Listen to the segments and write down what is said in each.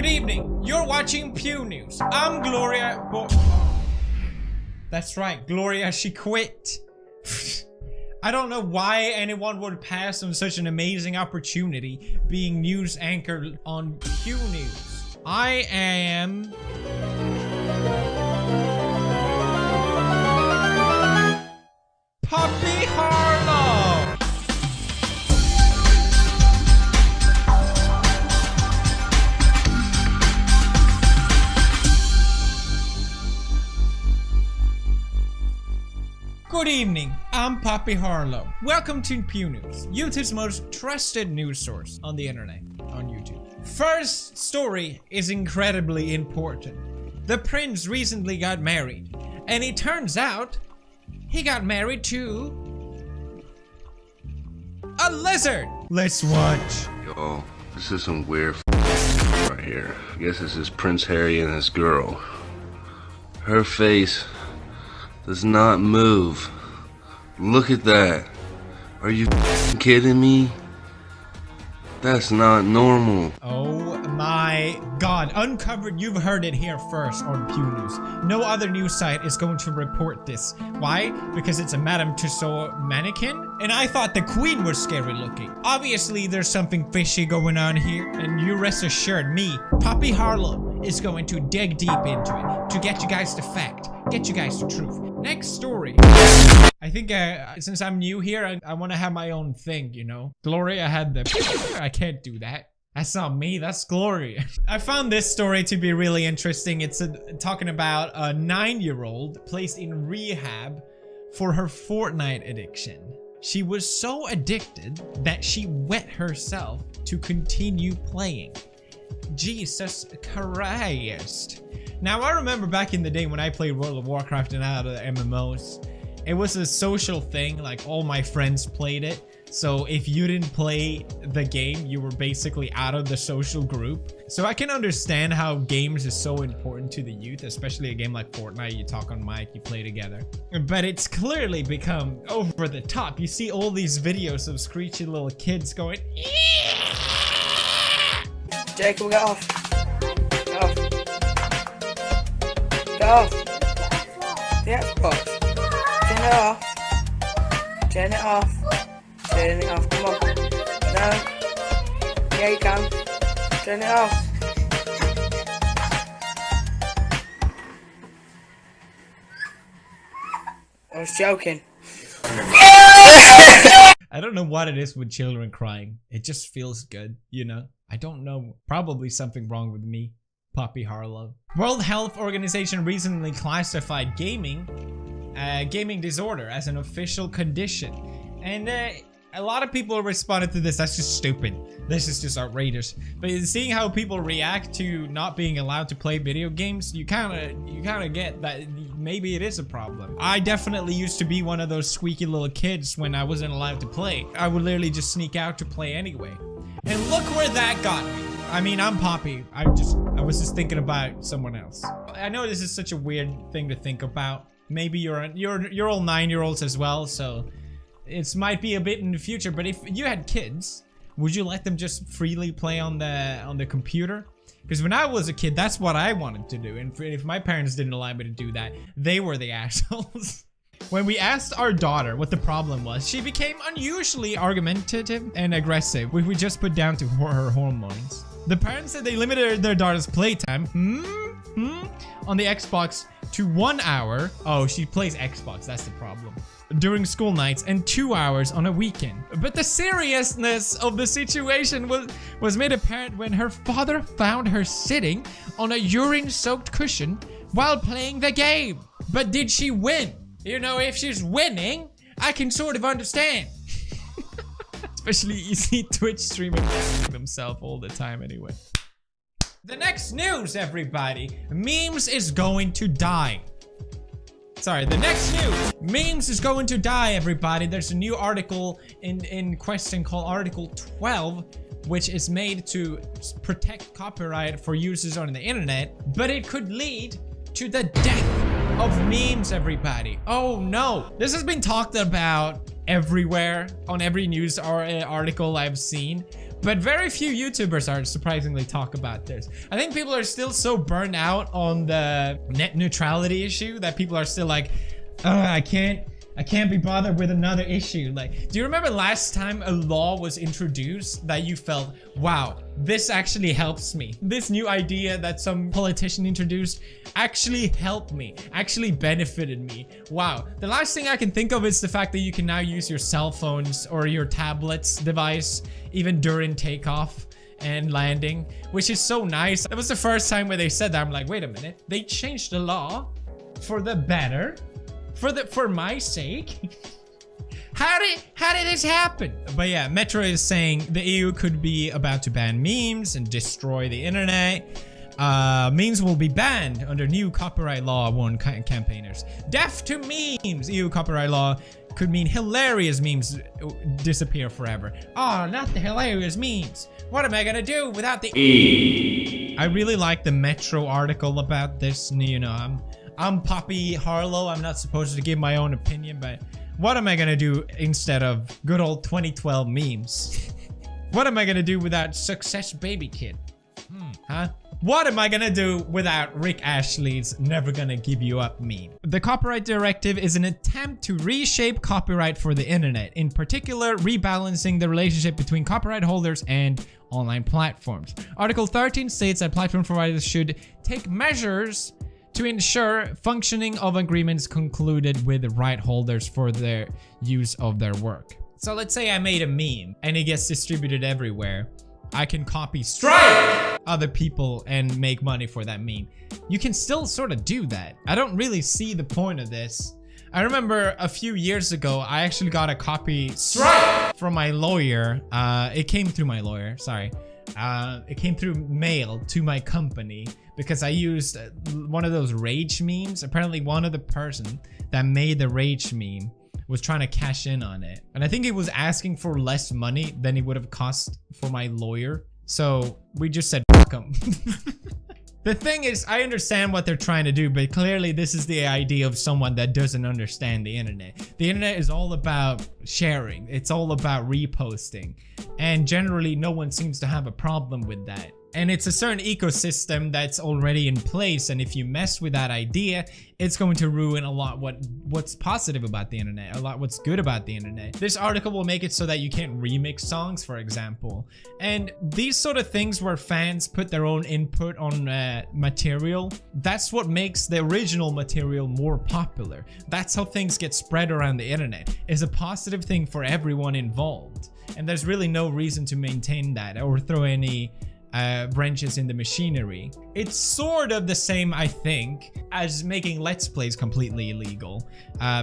Good evening. You're watching Pew News. I'm Gloria. That's right, Gloria, she quit. I don't know why anyone would pass on such an amazing opportunity being news anchor on Pew News. I am... Poppy Harlow! Good evening, I'm Poppy Harlow. Welcome to Pew News, YouTube's most trusted news source on the internet, on YouTube. First story is incredibly important. The prince recently got married, and it turns out he got married to a lizard. Let's watch. Yo, this is some weird right here. I guess this is Prince Harry and his girl. Her face does not move. Look at that. Are you kidding me? That's not normal. Oh my god. Uncovered, you've heard it here first on Pew News. No other news site is going to report this. Why? Because it's a Madame Tussauds mannequin? And I thought the queen was scary looking. Obviously, there's something fishy going on here. And you rest assured, me, Poppy Harlow, is going to dig deep into it to get you guys the fact. Get you guys the truth. Next story. I think since I'm new here, I want to have my own thing, you know? Gloria had the... I can't do that. That's not me, that's Gloria. I found this story to be really interesting. It's talking about a 9-year-old placed in rehab for her Fortnite addiction. She was so addicted that she wet herself to continue playing. Jesus Christ. Now, I remember back in the day when I played World of Warcraft and other MMOs, it was a social thing, like all my friends played it. So if you didn't play the game, you were basically out of the social group. So I can understand how games is so important to the youth, especially a game like Fortnite. You talk on mic, you play together. But it's clearly become over the top. You see all these videos of screechy little kids going, Jacob, get off. Get off. Get off. The Xbox. Turn it off. Turn it off. Turn it off. Come on. No. Yeah, you can. Turn it off. I was joking. I don't know what it is with children crying. It just feels good, you know? I don't know. Probably something wrong with me. Poppy Harlow. World Health Organization recently classified gaming disorder as an official condition. And a lot of people responded to this. That's just stupid. This is just outrageous. But seeing how people react to not being allowed to play video games, you kind of get that maybe it is a problem. I definitely used to be one of those squeaky little kids when I wasn't allowed to play. I would literally just sneak out to play anyway. And look where that got me. I mean, I'm Poppy. I was just thinking about someone else. I know this is such a weird thing to think about. Maybe you're all 9-year-olds as well, so it might be a bit in the future. But if you had kids, would you let them just freely play on the computer? Because when I was a kid, that's what I wanted to do. And if my parents didn't allow me to do that, they were the assholes. When we asked our daughter what the problem was, she became unusually argumentative and aggressive, which we just put down to her hormones. The parents said they limited their daughter's playtime on the Xbox to 1 hour. Oh, she plays Xbox, that's the problem. During school nights and 2 hours on a weekend. But the seriousness of the situation was made apparent when her father found her sitting on a urine-soaked cushion while playing the game. But did she win? You know, if she's winning, I can sort of understand. Especially you see Twitch streaming themselves all the time anyway. The next news, everybody. Memes is going to die. Sorry, the next news. Memes is going to die, everybody. There's a new article in question called Article 12, which is made to protect copyright for users on the internet, but it could lead to the death of memes, everybody. Oh no. This has been talked about everywhere on every news article I've seen, But very few YouTubers are surprisingly talk about this. I think people are still so burned out on the net neutrality issue that people are still like, I can't be bothered with another issue. Like, do you remember last time a law was introduced that you felt, wow, this actually helps me? This new idea that some politician introduced actually helped me, actually benefited me. Wow. The last thing I can think of is the fact that you can now use your cell phones or your tablets device even during takeoff and landing, which is so nice. It was the first time where they said that. I'm like, wait a minute, they changed the law for the better? For my sake? How did this happen? But yeah, Metro is saying the EU could be about to ban memes and destroy the internet. Memes will be banned under new copyright law, warned campaigners. Death to memes! EU copyright law could mean hilarious memes disappear forever. Oh, not the hilarious memes. What am I gonna do without the I really like the Metro article about this. You know, I'm Poppy Harlow. I'm not supposed to give my own opinion, but what am I gonna do instead of good old 2012 memes? What am I gonna do without Success Baby Kid? Huh? What am I gonna do without Rick Ashley's Never Gonna Give You Up meme? The Copyright Directive is an attempt to reshape copyright for the internet, in particular rebalancing the relationship between copyright holders and online platforms. Article 13 states that platform providers should take measures to ensure functioning of agreements concluded with right holders for their use of their work. So let's say I made a meme and it gets distributed everywhere. I can copy strike other people and make money for that meme. You can still sort of do that. I don't really see the point of this. I remember a few years ago, I actually got a copy strike from my lawyer. It came through my lawyer, sorry. It came through mail to my company because I used one of those rage memes. Apparently one of the person that made the rage meme was trying to cash in on it. And I think he was asking for less money than it would have cost for my lawyer. So we just said, fuck him. The thing is, I understand what they're trying to do, but clearly this is the idea of someone that doesn't understand the internet. The internet is all about sharing. It's all about reposting. And generally, no one seems to have a problem with that. And it's a certain ecosystem that's already in place, and if you mess with that idea, it's going to ruin a lot what's positive about the internet, a lot what's good about the internet. This article will make it so that you can't remix songs, for example. And these sort of things where fans put their own input on material, that's what makes the original material more popular. That's how things get spread around the internet. It's a positive thing for everyone involved. And there's really no reason to maintain that or throw any branches in the machinery. It's sort of the same, I think, as making Let's Plays completely illegal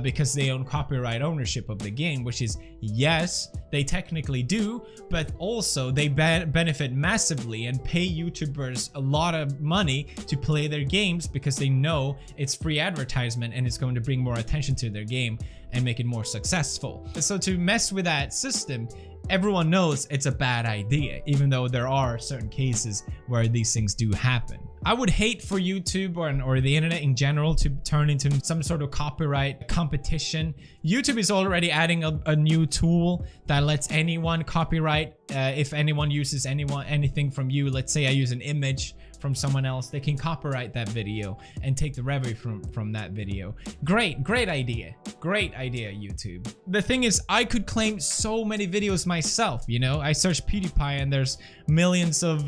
because they own copyright ownership of the game, which is, yes, they technically do, but also they benefit massively and pay YouTubers a lot of money to play their games because they know it's free advertisement and it's going to bring more attention to their game and make it more successful. So to mess with that system, everyone knows it's a bad idea, even though there are certain cases where these things do happen. I would hate for YouTube or the internet in general to turn into some sort of copyright competition. YouTube is already adding a new tool that lets anyone copyright. If anyone uses anything from you, let's say I use an image from someone else, they can copyright that video and take the revenue from that video. Great idea. Great idea, YouTube. The thing is, I could claim so many videos myself, you know? I search PewDiePie and there's millions of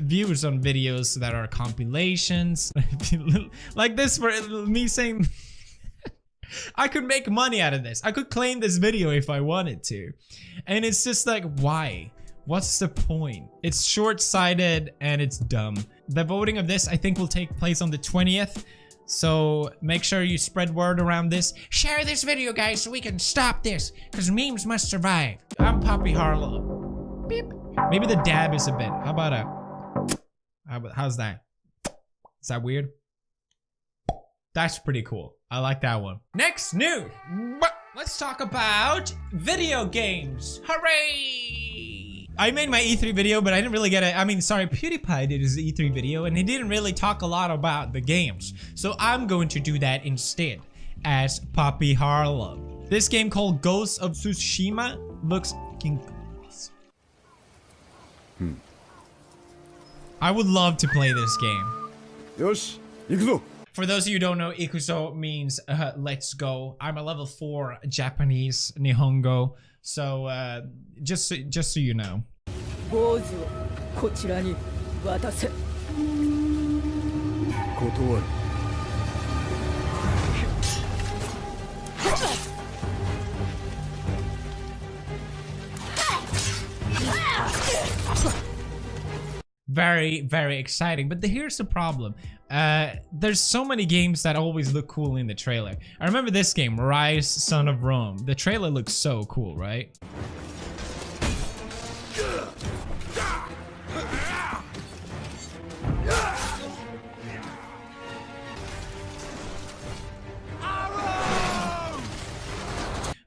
views on videos that are compilations. Like this for me saying I could make money out of this. I could claim this video if I wanted to. And it's just like, why? What's the point? It's short-sighted and it's dumb. The voting of this, I think, will take place on the 20th. So make sure you spread word around this. Share this video, guys, so we can stop this, because memes must survive. I'm Poppy Harlow. Beep. Maybe the dab is a bit. How about how's that? Is that weird? That's pretty cool. I like that one. Next news. Let's talk about video games. Hooray! I made my E3 video, but I didn't really get it. I mean, sorry, PewDiePie did his E3 video, and he didn't really talk a lot about the games. So I'm going to do that instead, as Poppy Harlow. This game called Ghost of Tsushima looks fucking awesome. I would love to play this game. よし行くぞ For those of you who don't know, ikuzo means let's go. I'm a level 4 Japanese Nihongo, so just so you know. 坊主をこちらに渡せ。断る Very, very exciting. But here's the problem. There's so many games that always look cool in the trailer. I remember this game, Rise, Son of Rome. The trailer looks so cool, right?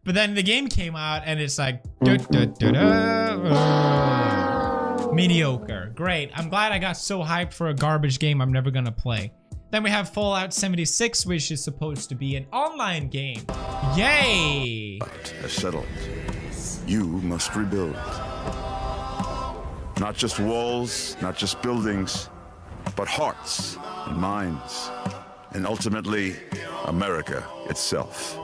But then the game came out and it's like mediocre. Great. I'm glad I got so hyped for a garbage game I'm never gonna play. Then we have Fallout 76, which is supposed to be an online game. Yay! Has settled. You must rebuild. Not just walls, not just buildings, but hearts and minds, and ultimately, America itself.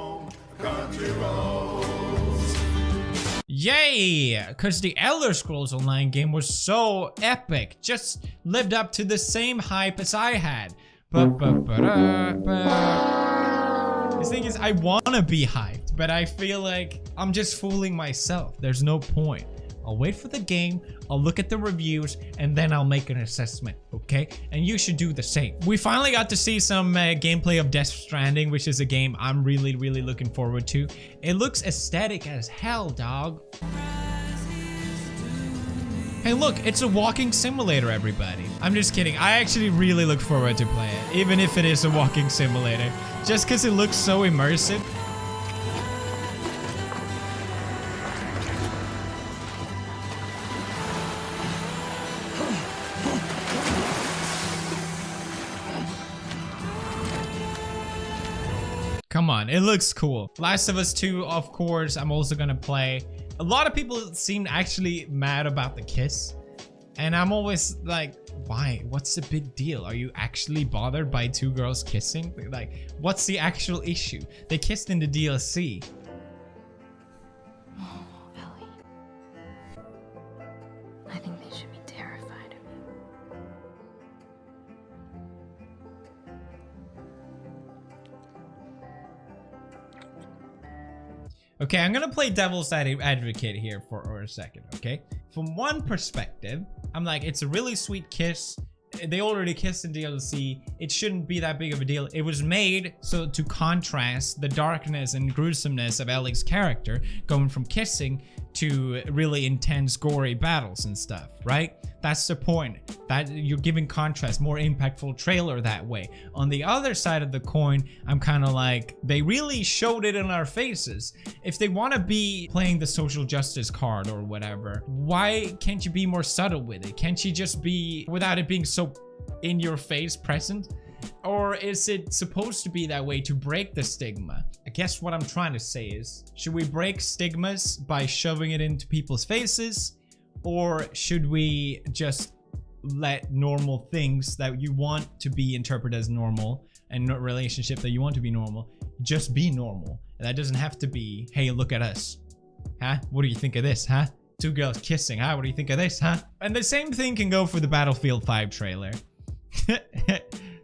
Yay! Because the Elder Scrolls Online game was so epic. Just lived up to the same hype as I had. The thing is, I want to be hyped, but I feel like I'm just fooling myself. There's no point. I'll wait for the game, I'll look at the reviews, and then I'll make an assessment, okay? And you should do the same. We finally got to see some gameplay of Death Stranding, which is a game I'm really, really looking forward to. It looks aesthetic as hell, dog. Hey, look, it's a walking simulator, everybody. I'm just kidding. I actually really look forward to play it, even if it is a walking simulator, just because it looks so immersive. Come on, it looks cool. Last of Us 2, of course, I'm also gonna play. A lot of people seem actually mad about the kiss. And I'm always like, why? What's the big deal? Are you actually bothered by two girls kissing? Like, what's the actual issue? They kissed in the DLC. Oh, Ellie. I think they should be terrified of you. Okay, I'm gonna play devil's advocate here for a second, okay? From one perspective, I'm like, it's a really sweet kiss. They already kissed in DLC. It shouldn't be that big of a deal. It was made so to contrast the darkness and gruesomeness of Ellie's character, going from kissing to really intense, gory battles and stuff, right? That's the point. That you're giving contrast, more impactful trailer that way. On the other side of the coin, I'm kind of like, they really showed it in our faces. If they want to be playing the social justice card or whatever, why can't you be more subtle with it? Can't you just be, without it being so in your face present? Or is it supposed to be that way to break the stigma? I guess what I'm trying to say is, should we break stigmas by shoving it into people's faces? Or should we just let normal things that you want to be interpreted as normal and no relationship that you want to be normal, just be normal? And that doesn't have to be, hey, look at us. Huh? What do you think of this, huh? Two girls kissing, huh? What do you think of this, huh? And the same thing can go for the Battlefield 5 trailer.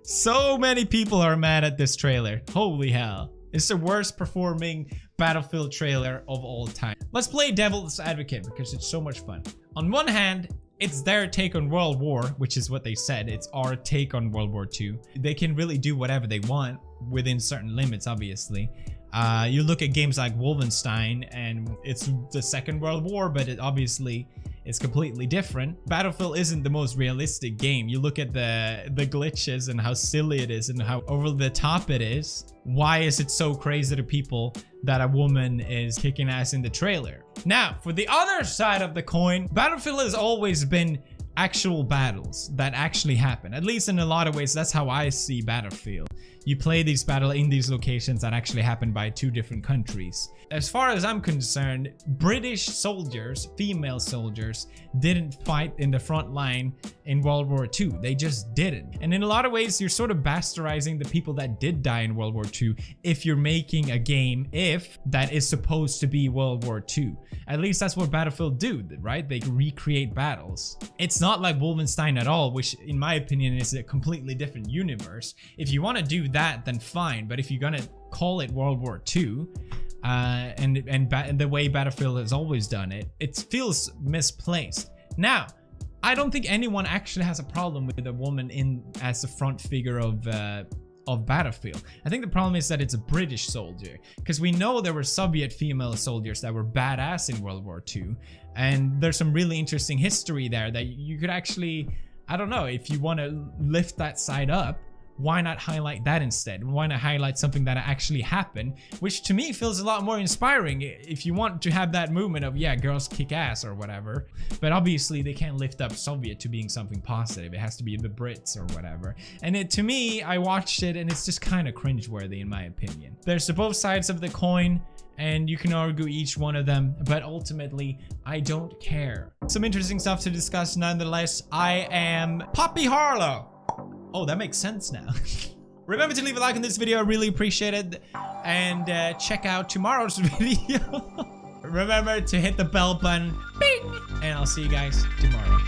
So many people are mad at this trailer. Holy hell. It's the worst performing Battlefield trailer of all time. Let's play devil's advocate because it's so much fun. On one hand, it's their take on World War, which is what they said. It's our take on World War II. They can really do whatever they want within certain limits, obviously. You look at games like Wolfenstein and it's the Second World War, but it obviously is completely different. Battlefield isn't the most realistic game. You look at the glitches and how silly it is and how over the top it is. Why is it so crazy to people that a woman is kicking ass in the trailer? Now, for the other side of the coin, Battlefield has always been actual battles that actually happen. At least in a lot of ways, that's how I see Battlefield. You play these battles in these locations that actually happen by 2 different countries. As far as I'm concerned, British soldiers, female soldiers, didn't fight in the front line in World War II. They just didn't. And in a lot of ways, you're sort of bastardizing the people that did die in World War II if you're making a game that is supposed to be World War II. At least that's what Battlefield do, right? They recreate battles. It's not like Wolfenstein at all, which in my opinion is a completely different universe. If you want to do that, then fine. But if you're gonna call it World War II, and the way Battlefield has always done it, it feels misplaced. Now, I don't think anyone actually has a problem with a woman as the front figure of Battlefield. I think the problem is that it's a British soldier, because we know there were Soviet female soldiers that were badass in World War II, and there's some really interesting history there that you could actually, I don't know, if you want to lift that side up, why not highlight that instead? Why not highlight something that actually happened, which to me feels a lot more inspiring if you want to have that movement of, yeah, girls kick ass or whatever. But obviously they can't lift up Soviet to being something positive. It has to be the Brits or whatever. And to me, I watched it and it's just kind of cringeworthy in my opinion. There's both sides of the coin, and you can argue each one of them, but ultimately, I don't care. Some interesting stuff to discuss nonetheless. I am Poppy Harlow. Oh, that makes sense now. Remember to leave a like on this video, I really appreciate it. And check out tomorrow's video. Remember to hit the bell button. Bing! And I'll see you guys tomorrow.